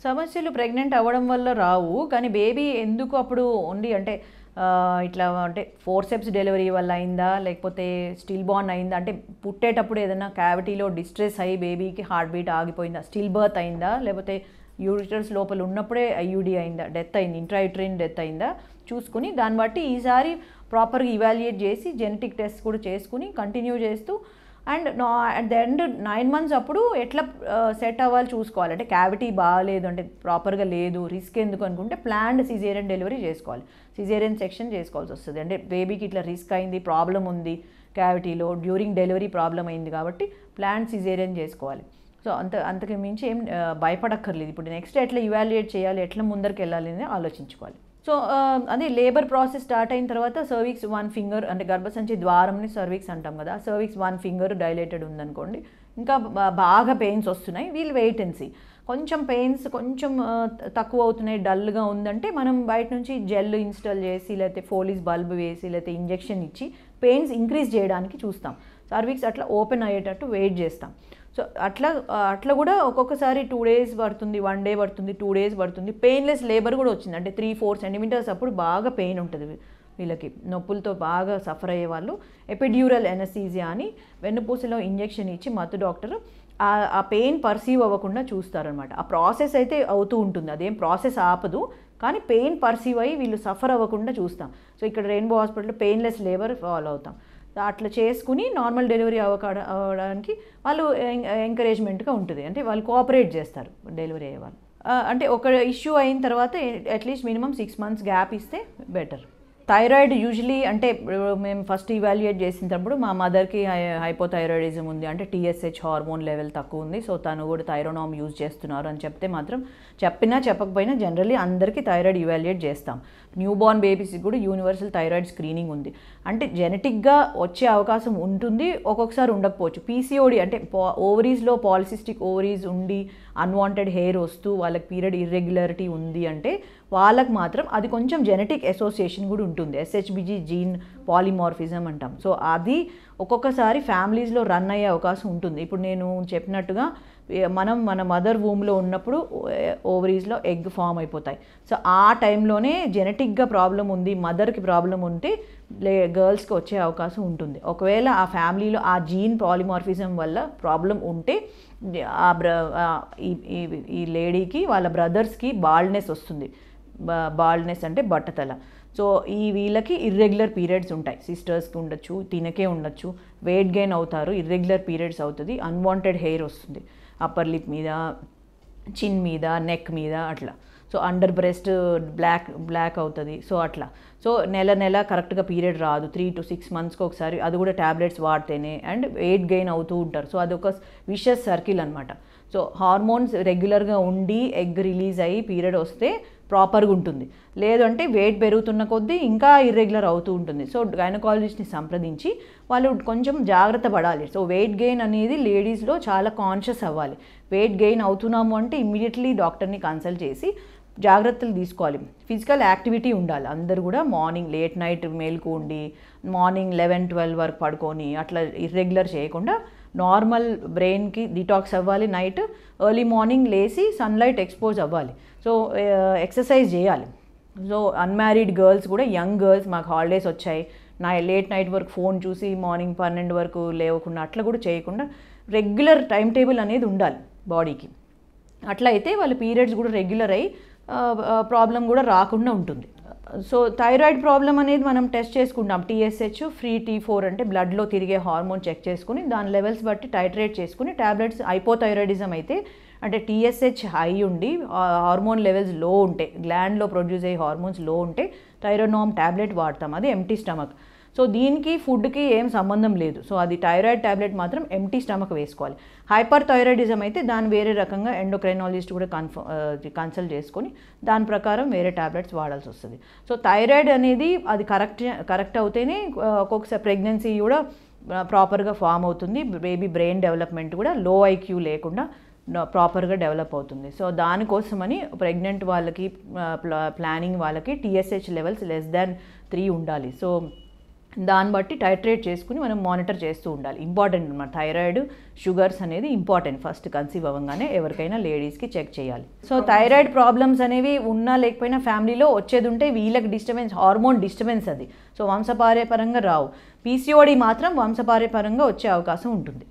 సమస్యలు ప్రెగ్నెంట్ అవ్వడం వల్ల రావు. కానీ బేబీ ఎందుకు అప్పుడు ఓన్లీ అంటే ఇట్లా అంటే ఫోర్సెప్స్ డెలివరీ వల్ల అయిందా, లేకపోతే స్టిల్ బార్న్ అయిందా, అంటే పుట్టేటప్పుడు ఏదైనా క్యావిటీలో డిస్ట్రెస్ అయ్యి బేబీకి హార్ట్ బీట్ ఆగిపోయిందా, స్టిల్ బర్త్ అయిందా, లేకపోతే యూరిటర్స్ లోపల ఉన్నప్పుడే ఐయుడి అయిందా, డెత్ అయింది, ఇంట్రాయూట్రైన్ డెత్ అయిందా చూసుకుని దాన్ని బట్టి ఈసారి ప్రాపర్గా ఇవాల్యుయేట్ చేసి జెనెటిక్ టెస్ట్ కూడా చేసుకుని కంటిన్యూ చేస్తూ and at the end 9 months అప్పుడు ఎట్లా సెట్ అవ్వాలి చూసుకోవాలి. అంటే క్యావిటీ బాగాలేదు, అంటే ప్రాపర్గా లేదు, రిస్క్ ఎందుకు అనుకుంటే ప్లాన్డ్ సిజేరియన్ డెలివరీ చేసుకోవాలి, సిజేరియన్ సెక్షన్ చేసుకోవాల్సి వస్తుంది. అంటే బేబీకి ఇట్లా రిస్క్ అయింది, ప్రాబ్లం ఉంది క్యావిటీలో, డ్యూరింగ్ డెలివరీ ప్రాబ్లం అయింది కాబట్టి ప్లాన్డ్ సిజేరియన్ చేసుకోవాలి. సో అంతకు మించి ఏం భయపడక్కర్లేదు. ఇప్పుడు నెక్స్ట్ ఎట్లా ఇవాల్యుయేట్ చేయాలి, ఎట్లా ముందరికి వెళ్ళాలి అని ఆలోచించుకోవాలి. సో అదే లేబర్ ప్రాసెస్ స్టార్ట్ అయిన తర్వాత సర్వీక్స్ 1 finger అంటే గర్భసంచి ద్వారంని సర్వీక్స్ అంటాం కదా, సర్వీక్స్ 1 finger డైలేటెడ్ ఉందనుకోండి, ఇంకా బాగా పెయిన్స్ వస్తున్నాయి, వీల్ వెయిట్ అండ్ సీ. కొంచెం పెయిన్స్ కొంచెం తక్కువ అవుతున్నాయి, డల్గా ఉందంటే మనం బయట నుంచి జెల్ ఇన్స్టాల్ చేసి లేకపోతే ఫోలీస్ బల్బ్ వేసి లేకపోతే ఇంజెక్షన్ ఇచ్చి పెయిన్స్ ఇంక్రీజ్ చేయడానికి చూస్తాం. సర్వీక్స్ అట్లా ఓపెన్ అయ్యేటట్టు వెయిట్ చేస్తాం. సో అట్లా కూడా ఒక్కొక్కసారి 2 days పడుతుంది, 1 day పడుతుంది, 2 days పడుతుంది. పెయిన్లెస్ లేబర్ కూడా వచ్చింది, అంటే 3-4 centimeters అప్పుడు బాగా పెయిన్ ఉంటుంది వీళ్ళకి, నొప్పులతో బాగా సఫర్ అయ్యే వాళ్ళు ఎపిడ్యూరల్ ఎనస్థీజియా అని వెన్నుపూసలో ఇంజెక్షన్ ఇచ్చి మత్తు డాక్టర్ ఆ పెయిన్ పర్సీవ్ అవ్వకుండా చూస్తారనమాట. ఆ ప్రాసెస్ అయితే అవుతూ ఉంటుంది, అదేం ప్రాసెస్ ఆపదు, కానీ పెయిన్ పర్సీవ్ అయ్యి వీళ్ళు సఫర్ అవ్వకుండా చూస్తాం. సో ఇక్కడ రెయిన్బో హాస్పిటల్లో పెయిన్లెస్ లేబర్ ఫాలో అవుతాం. అట్లా చేసుకుని నార్మల్ డెలివరీ అవ్వడానికి వాళ్ళు ఎంకరేజ్మెంట్గా ఉంటుంది, అంటే వాళ్ళు కోఆపరేట్ చేస్తారు డెలివరీ అయ్యే వాళ్ళు. అంటే ఒక ఇష్యూ అయిన తర్వాత అట్లీస్ట్ మినిమం 6 months గ్యాప్ ఇస్తే బెటర్. థైరాయిడ్ యూజువలీ అంటే మేము ఫస్ట్ ఇవాల్యుయేట్ చేసినప్పుడు మా మదర్కి హైపోథైరాయిడిజం ఉంది, అంటే టీఎస్హెచ్ హార్మోన్ లెవెల్ తక్కువ ఉంది, సో తను కూడా థైరోనామ్ యూజ్ చేస్తున్నారు అని చెప్తే మాత్రం, చెప్పినా చెప్పకపోయినా జనరల్లీ అందరికీ థైరాయిడ్ ఇవాల్యుయేట్ చేస్తాం. న్యూ బార్న్ బేబీస్కి కూడా యూనివర్సల్ థైరాయిడ్ స్క్రీనింగ్ ఉంది. అంటే జెనెటిక్గా వచ్చే అవకాశం ఉంటుంది, ఒక్కొక్కసారి ఉండకపోవచ్చు. పీసీఓడి అంటే ఓవరీస్లో పాలిసిస్టిక్ ఓవరీస్ ఉండి అన్వాంటెడ్ హెయిర్ వస్తూ వాళ్ళకి పీరియడ్ ఇర్రెగ్యులారిటీ ఉంది అంటే వాళ్ళకి మాత్రం అది కొంచెం జెనెటిక్ అసోసియేషన్ కూడా ఉంటుంది, ఎస్హెచ్బిజీ జీన్ పాలిమార్ఫిజం అంటాం. సో అది ఒక్కొక్కసారి ఫ్యామిలీస్లో రన్ అయ్యే అవకాశం ఉంటుంది. ఇప్పుడు నేను చెప్పినట్టుగా మన మదర్ వూమ్లో ఉన్నప్పుడు ఓవరీస్లో ఎగ్ ఫామ్ అయిపోతాయి. సో ఆ టైంలోనే జెనెటిక్గా ప్రాబ్లం ఉంది, మదర్కి ప్రాబ్లం ఉంటే గర్ల్స్కి వచ్చే అవకాశం ఉంటుంది. ఒకవేళ ఆ ఫ్యామిలీలో ఆ జీన్ పాలిమార్ఫిజం వల్ల ప్రాబ్లం ఉంటే ఈ లేడీకి వాళ్ళ బ్రదర్స్కి బాల్డ్నెస్ వస్తుంది. బాల్డ్నెస్ అంటే బట్టతల. సో వీళ్ళకి ఇర్రెగ్యులర్ పీరియడ్స్ ఉంటాయి, సిస్టర్స్కి ఉండొచ్చు, తినకే ఉండొచ్చు, వెయిట్ గెయిన్ అవుతారు, ఇర్రెగ్యులర్ పీరియడ్స్ అవుతుంది, అన్వాంటెడ్ హెయిర్ వస్తుంది అప్పర్ లిప్ మీద, చిన్ మీద, నెక్ మీద అట్లా. సో అండర్ బ్రెస్ట్ బ్లాక్ అవుతుంది. సో అట్లా సో నెల కరెక్ట్గా పీరియడ్ రాదు, 3 to 6 monthsకి ఒకసారి, అది కూడా ట్యాబ్లెట్స్ వాడితేనే, అండ్ వెయిట్ గెయిన్ అవుతూ ఉంటారు. సో అదొక విషస్ సర్కిల్ అనమాట. సో హార్మోన్స్ రెగ్యులర్గా ఉండి ఎగ్ రిలీజ్ అయ్యి పీరియడ్ వస్తే ప్రాపర్గా ఉంటుంది, లేదంటే వెయిట్ పెరుగుతున్న కొద్దీ ఇంకా ఇర్రెగ్యులర్ అవుతూ ఉంటుంది. సో గైనకాలజిస్ట్ని సంప్రదించి వాళ్ళు కొంచెం జాగ్రత్త పడాలి. సో వెయిట్ గెయిన్ అనేది లేడీస్లో చాలా కాన్షియస్ అవ్వాలి. వెయిట్ గెయిన్ అవుతున్నాము అంటే ఇమ్మీడియట్లీ డాక్టర్ని కన్సల్ట్ చేసి జాగ్రత్తలు తీసుకోవాలి. ఫిజికల్ యాక్టివిటీ ఉండాలి, అందరూ కూడా మార్నింగ్ లేట్ నైట్ మేలుకు ఉండి మార్నింగ్ 11-12 వరకు పడుకొని అట్లా ఇర్రెగ్యులర్ చేయకుండా నార్మల్ బ్రెయిన్కి డిటాక్స్ అవ్వాలి. నైట్ ఎర్లీ మార్నింగ్ లేచి సన్లైట్ ఎక్స్పోజ్ అవ్వాలి. సో ఎక్సర్సైజ్ చేయాలి. సో అన్మ్యారీడ్ గర్ల్స్ కూడా, యంగ్ గర్ల్స్ మాకు హాలిడేస్ వచ్చాయి లేట్ నైట్ వరకు ఫోన్ చూసి మార్నింగ్ 12 వరకు లేవకుండా అట్లా కూడా చేయకుండా రెగ్యులర్ టైం టేబుల్ అనేది ఉండాలి బాడీకి. అట్లా అయితే వాళ్ళ పీరియడ్స్ కూడా రెగ్యులర్ అయ్యి ప్రాబ్లం కూడా రాకుండా ఉంటుంది. సో థైరాయిడ్ ప్రాబ్లం అనేది మనం టెస్ట్ చేసుకుంటాం, టీఎస్హెచ్, ఫ్రీ T4 అంటే బ్లడ్లో తిరిగే హార్మోన్ చెక్ చేసుకుని దాని లెవెల్స్ బట్టి టైట్రేట్ చేసుకుని ట్యాబ్లెట్స్. హైపోథైరాయిడిజం అయితే అంటే టీఎస్హెచ్ హై ఉండి హార్మోన్ లెవెల్స్ లో ఉంటే, గ్లాండ్లో ప్రొడ్యూస్ అయ్యే హార్మోన్స్ లో ఉంటే థైరోనామ్ ట్యాబ్లెట్ వాడతాం, అది ఎంటీ స్టమక్. సో దీనికి ఫుడ్కి ఏం సంబంధం లేదు. సో అది థైరాయిడ్ ట్యాబ్లెట్ మాత్రం ఎంటీ స్టమక్ వేసుకోవాలి. హైపర్ థైరాయిడిజం అయితే దాని వేరే రకంగా ఎండోక్రైనాలజిస్ట్ కూడా కన్సల్ట్ చేసుకొని దాని ప్రకారం వేరే ట్యాబ్లెట్స్ వాడాల్సి వస్తుంది. సో థైరాయిడ్ అనేది అది కరెక్ట్ అవుతేనే ఒక్కొక్కసారి ప్రెగ్నెన్సీ కూడా ప్రాపర్గా ఫామ్ అవుతుంది, బేబీ బ్రెయిన్ డెవలప్మెంట్ కూడా లో ఐక్యూ లేకుండా ప్రాపర్గా డెవలప్ అవుతుంది. సో దానికోసమని ప్రెగ్నెంట్ వాళ్ళకి ప్లానింగ్ వాళ్ళకి టీఎస్హెచ్ లెవెల్స్ less than 3 ఉండాలి. సో దాన్ని బట్టి టైట్రేట్ చేసుకుని మనం మానిటర్ చేస్తూ ఉండాలి. ఇంపార్టెంట్ అనమాట. థైరాయిడ్, షుగర్స్ అనేది ఇంపార్టెంట్. ఫస్ట్ కన్సీవ్ అవ్వగానే ఎవరికైనా లేడీస్కి చెక్ చేయాలి. సో థైరాయిడ్ ప్రాబ్లమ్స్ అనేవి ఉన్నా లేకపోయినా ఫ్యామిలీలో వచ్చేది ఉంటే వీళ్ళకి డిస్టర్బెన్స్, హార్మోన్ డిస్టర్బెన్స్ అది. సో వంశపార్యపరంగా రావు. పీసీఓడి మాత్రం వంశపార్యపరంగా వచ్చే అవకాశం ఉంటుంది.